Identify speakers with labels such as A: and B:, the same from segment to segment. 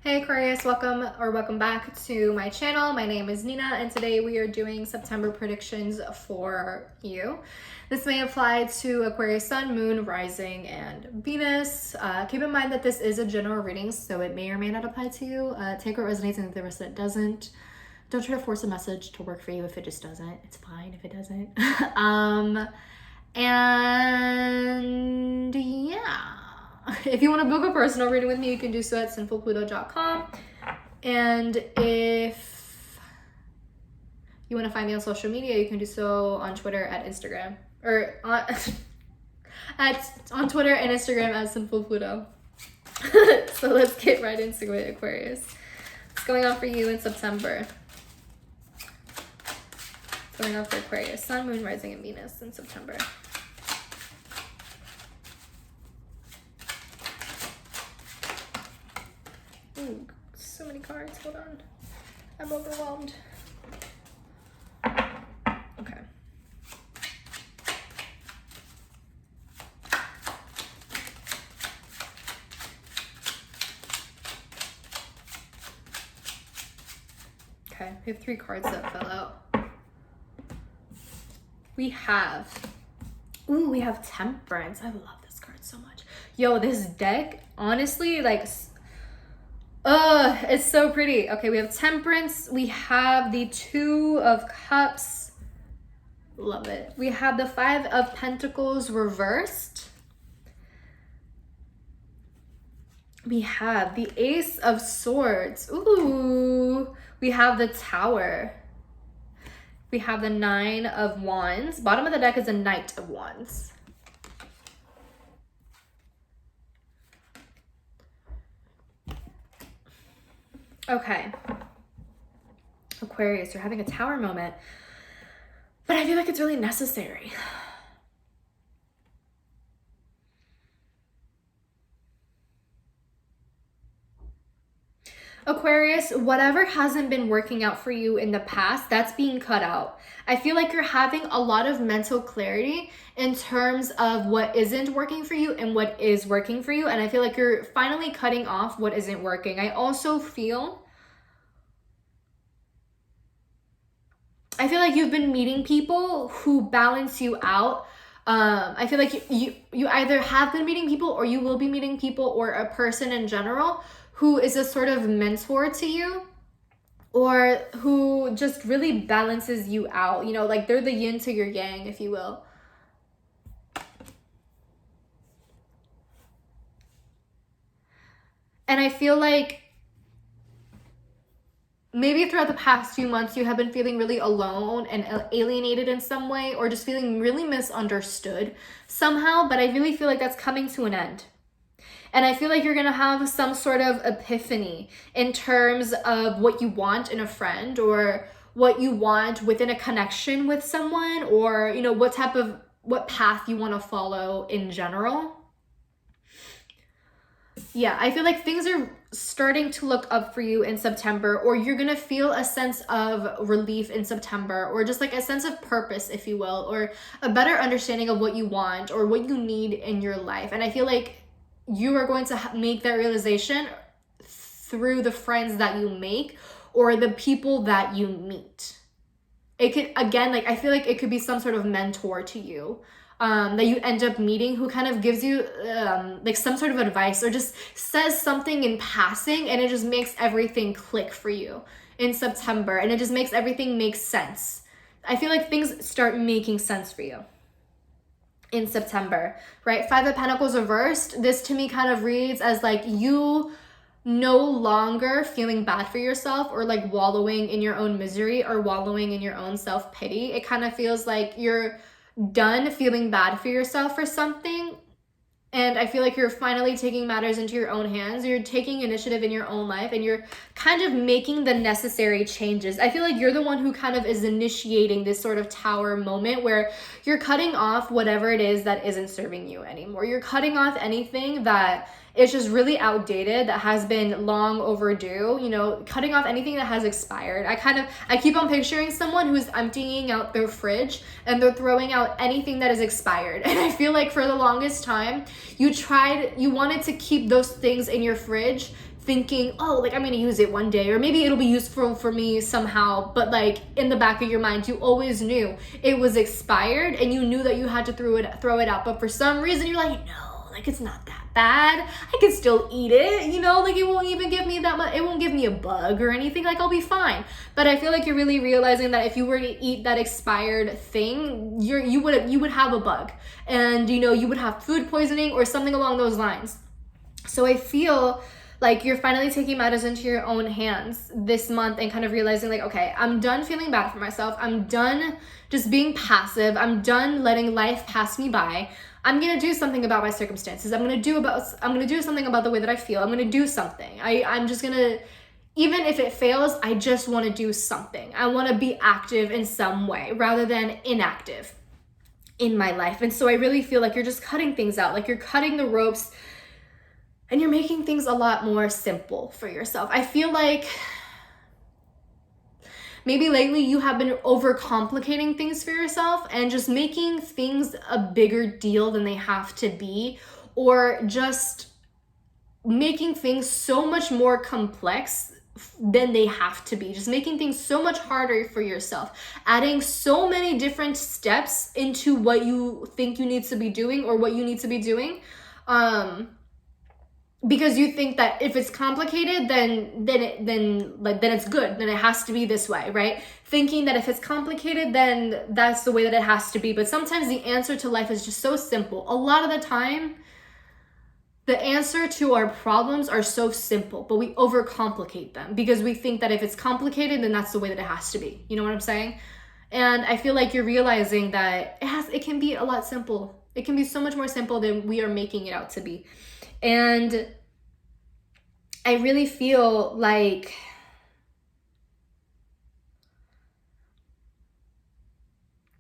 A: Hey Aquarius, welcome back to my channel. My name is Nina and today we are doing September predictions for you. This may apply to Aquarius Sun, Moon, Rising, and Venus. Keep in mind that this is a general reading, so it may or may not apply to you. Take what resonates and the rest that doesn't. Don't try to force a message to work for you if it just doesn't. It's fine if it doesn't. And yeah. If you want to book a personal reading with me, you can do so at Sinfulpluto.com. And if you want to find me on social media, you can do so on Twitter at Instagram. Or on Twitter and Instagram at Sinfulpluto. So let's get right into it, Aquarius. What's going on for you in September? What's going on for Aquarius? Sun, Moon, Rising, and Venus in September. Ooh, so many cards. Hold on. I'm overwhelmed. Okay. Okay, we have 3 cards that fell out. We have Temperance. I love this card so much. Yo, this deck, honestly, like, it's so pretty. Okay, we have Temperance. We have the 2 of Cups. Love it. We have the 5 of Pentacles reversed. We have the Ace of Swords. Ooh. We have the Tower. We have the 9 of Wands. Bottom of the deck is a Knight of Wands. Okay. Aquarius, you're having a Tower moment, but I feel like it's really necessary. Aquarius, whatever hasn't been working out for you in the past, that's being cut out. I feel like you're having a lot of mental clarity in terms of what isn't working for you and what is working for you. And I feel like you're finally cutting off what isn't working. I also feel like you've been meeting people who balance you out. I feel like you either have been meeting people or you will be meeting people or a person in general who is a sort of mentor to you or who just really balances you out. You know, like they're the yin to your yang, if you will. And I feel like maybe throughout the past few months, you have been feeling really alone and alienated in some way, or just feeling really misunderstood somehow. But I really feel like that's coming to an end. And I feel like you're going to have some sort of epiphany in terms of what you want in a friend or what you want within a connection with someone, or, you know, what path you want to follow in general. Yeah, I feel like things are starting to look up for you in September, or you're going to feel a sense of relief in September, or just like a sense of purpose, if you will, or a better understanding of what you want or what you need in your life. And I feel like you are going to make that realization through the friends that you make or the people that you meet. It could, again, like, I feel like it could be some sort of mentor to you that you end up meeting who kind of gives you like some sort of advice or just says something in passing, and it just makes everything click for you in September, and it just makes everything make sense. I feel like things start making sense for you in September, right? 5 of Pentacles reversed. This to me kind of reads as like you no longer feeling bad for yourself or like wallowing in your own misery or wallowing in your own self-pity. It kind of feels like you're done feeling bad for yourself for something. And I feel like you're finally taking matters into your own hands. You're taking initiative in your own life and you're kind of making the necessary changes. I feel like you're the one who kind of is initiating this sort of Tower moment where you're cutting off whatever it is that isn't serving you anymore. You're cutting off anything that is just really outdated, that has been long overdue, you know, cutting off anything that has expired. I keep on picturing someone who's emptying out their fridge and they're throwing out anything that is expired. And I feel like for the longest time, you wanted to keep those things in your fridge thinking, oh, like I'm gonna use it one day, or maybe it'll be useful for me somehow, but like in the back of your mind you always knew it was expired and you knew that you had to throw it out, but for some reason you're like, no, like it's not that bad, I can still eat it, you know, like it won't even give me that much, it won't give me a bug or anything, like I'll be fine. But I feel like you're really realizing that if you were to eat that expired thing, you would have a bug, and you know, you would have food poisoning or something along those lines. So I feel like you're finally taking matters into your own hands this month and kind of realizing like, okay, I'm done feeling bad for myself. I'm done just being passive. I'm done letting life pass me by. I'm going to do something about my circumstances. I'm going to do something about the way that I feel. I'm going to do something. I'm just going to, even if it fails, I just want to do something. I want to be active in some way rather than inactive in my life. And so I really feel like you're just cutting things out, like you're cutting the ropes, and you're making things a lot more simple for yourself. I feel like maybe lately you have been overcomplicating things for yourself and just making things a bigger deal than they have to be, or just making things so much more complex than they have to be. Just making things so much harder for yourself, adding so many different steps into what you think you need to be doing or what you need to be doing. Because you think that if it's complicated, then it's good, then it has to be this way, right? Thinking that if it's complicated, then that's the way that it has to be. But sometimes the answer to life is just so simple. A lot of the time, the answer to our problems are so simple, but we overcomplicate them because we think that if it's complicated, then that's the way that it has to be. You know what I'm saying? And I feel like you're realizing that it can be a lot simple. It can be so much more simple than we are making it out to be. And I really feel like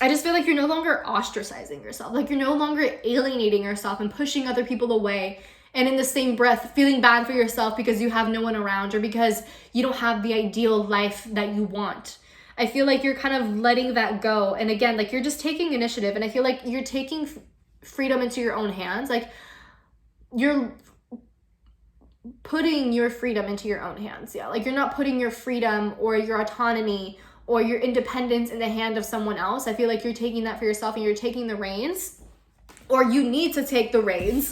A: I just feel like you're no longer ostracizing yourself. Like you're no longer alienating yourself and pushing other people away. And in the same breath, feeling bad for yourself because you have no one around or because you don't have the ideal life that you want. I feel like you're kind of letting that go. And again, like you're just taking initiative. And I feel like you're taking freedom into your own hands. Like you're putting your freedom into your own hands. Yeah, like you're not putting your freedom or your autonomy or your independence in the hand of someone else. I feel like you're taking that for yourself and you're taking the reins, or you need to take the reins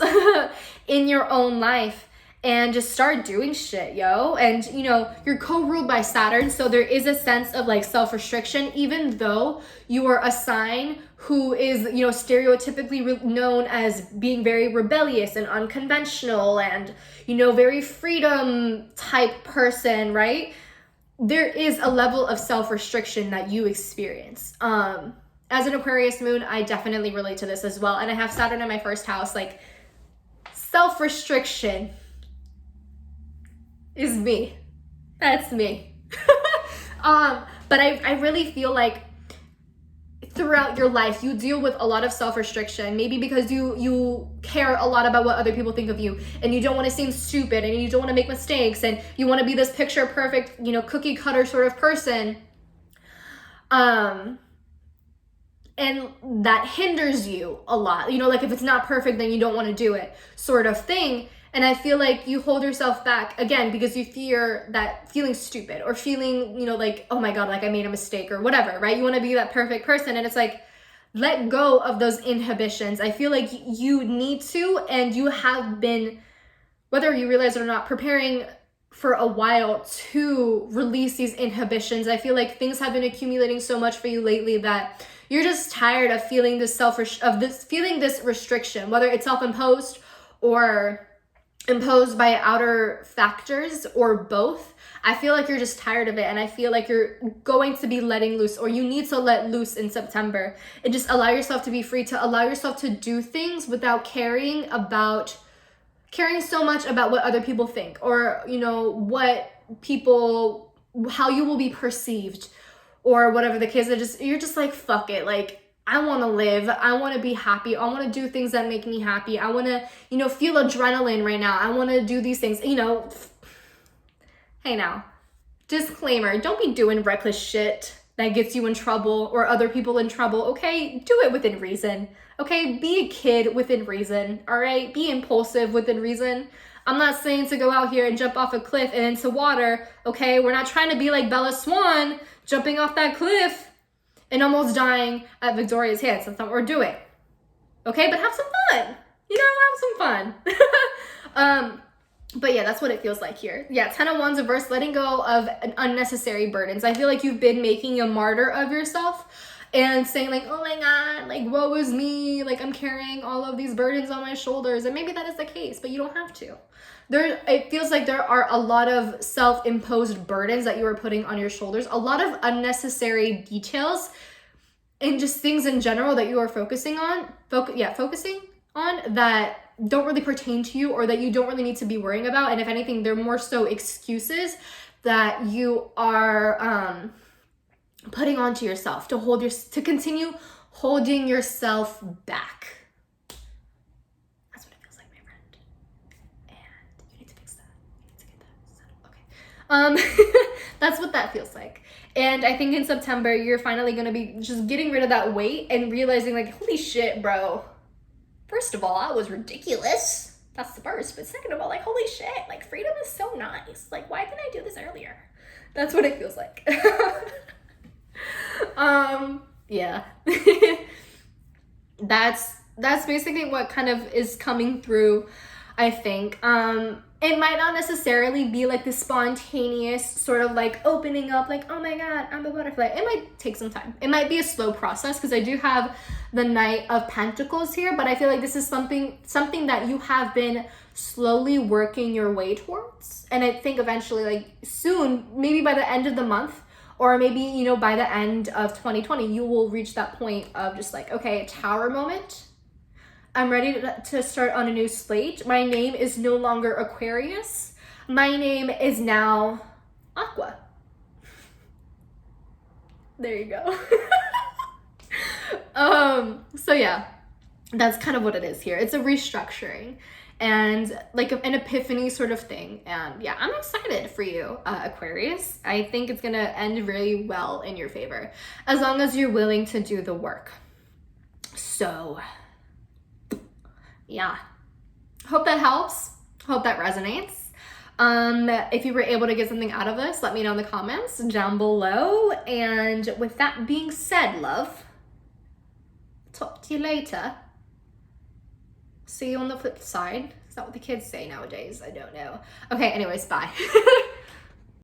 A: in your own life and just start doing shit, yo. And you know, you're co-ruled by Saturn, so there is a sense of like self-restriction, even though you are a sign who is, you know, stereotypically known as being very rebellious and unconventional and, you know, very freedom type person, right? There is a level of self-restriction that you experience. As an Aquarius moon, I definitely relate to this as well. And I have Saturn in my first house. Like, self-restriction is me. That's me. But I really feel like throughout your life, you deal with a lot of self-restriction, maybe because you care a lot about what other people think of you, and you don't want to seem stupid, and you don't want to make mistakes, and you want to be this picture perfect, you know, cookie cutter sort of person. And that hinders you a lot. You know, like if it's not perfect, then you don't want to do it, sort of thing. And I feel like you hold yourself back, again, because you fear that feeling stupid or feeling, you know, like, oh my God, like I made a mistake or whatever, right? You want to be that perfect person. And it's like, let go of those inhibitions. I feel like you need to, and you have been, whether you realize it or not, preparing for a while to release these inhibitions. I feel like things have been accumulating so much for you lately that you're just tired of feeling this this restriction, whether it's self-imposed or imposed by outer factors or both. I feel like you're just tired of it, and I feel like you're going to be letting loose, or you need to let loose in September and just allow yourself to be free, to allow yourself to do things without caring so much about what other people think, or, you know, how you will be perceived, or whatever the case is. You're just like, fuck it, like I want to live. I want to be happy. I want to do things that make me happy. I want to, you know, feel adrenaline right now. I want to do these things, you know. Hey now, disclaimer, don't be doing reckless shit that gets you in trouble or other people in trouble, okay? Do it within reason, okay? Be a kid within reason, all right? Be impulsive within reason. I'm not saying to go out here and jump off a cliff and into water, okay? We're not trying to be like Bella Swan, jumping off that cliff and almost dying at Victoria's hands. That's not what we're doing. Okay, but have some fun. You know, have some fun. But yeah, that's what it feels like here. Yeah, 10 of Wands reverse, letting go of unnecessary burdens. I feel like you've been making a martyr of yourself and saying like, oh my God, like woe is me. Like I'm carrying all of these burdens on my shoulders. And maybe that is the case, but you don't have to. It feels like there are a lot of self-imposed burdens that you are putting on your shoulders, a lot of unnecessary details and just things in general that you are focusing on that don't really pertain to you or that you don't really need to be worrying about. And if anything, they're more so excuses that you are putting onto yourself to continue holding yourself back. That's what it feels like, my friend. And you need to fix that. You need to get that settled. Okay. That's what that feels like. And I think in September, you're finally going to be just getting rid of that weight and realizing like, holy shit, bro. First of all, that was ridiculous. That's the first. But second of all, like, holy shit, like freedom is so nice. Like, why didn't I do this earlier? That's what it feels like. Yeah. That's basically what kind of is coming through, I think. It might not necessarily be like the spontaneous sort of like opening up, like, oh my God, I'm a butterfly. It might take some time. It might be a slow process because I do have the Knight of Pentacles here, but I feel like this is something that you have been slowly working your way towards. And I think eventually, like soon, maybe by the end of the month, or maybe, you know, by the end of 2020, you will reach that point of just like, okay, Tower moment. I'm ready to start on a new slate. My name is no longer Aquarius. My name is now Aqua. There you go. So yeah, that's kind of what it is here. It's a restructuring and like an epiphany sort of thing. And yeah, I'm excited for you, Aquarius. I think it's gonna end really well in your favor, as long as you're willing to do the work. So yeah, hope that helps. Hope that resonates. If you were able to get something out of this, let me know in the comments down below. And with that being said, love, talk to you later. See you on the flip side. Is that what the kids say nowadays? I don't know. Okay, anyways, bye.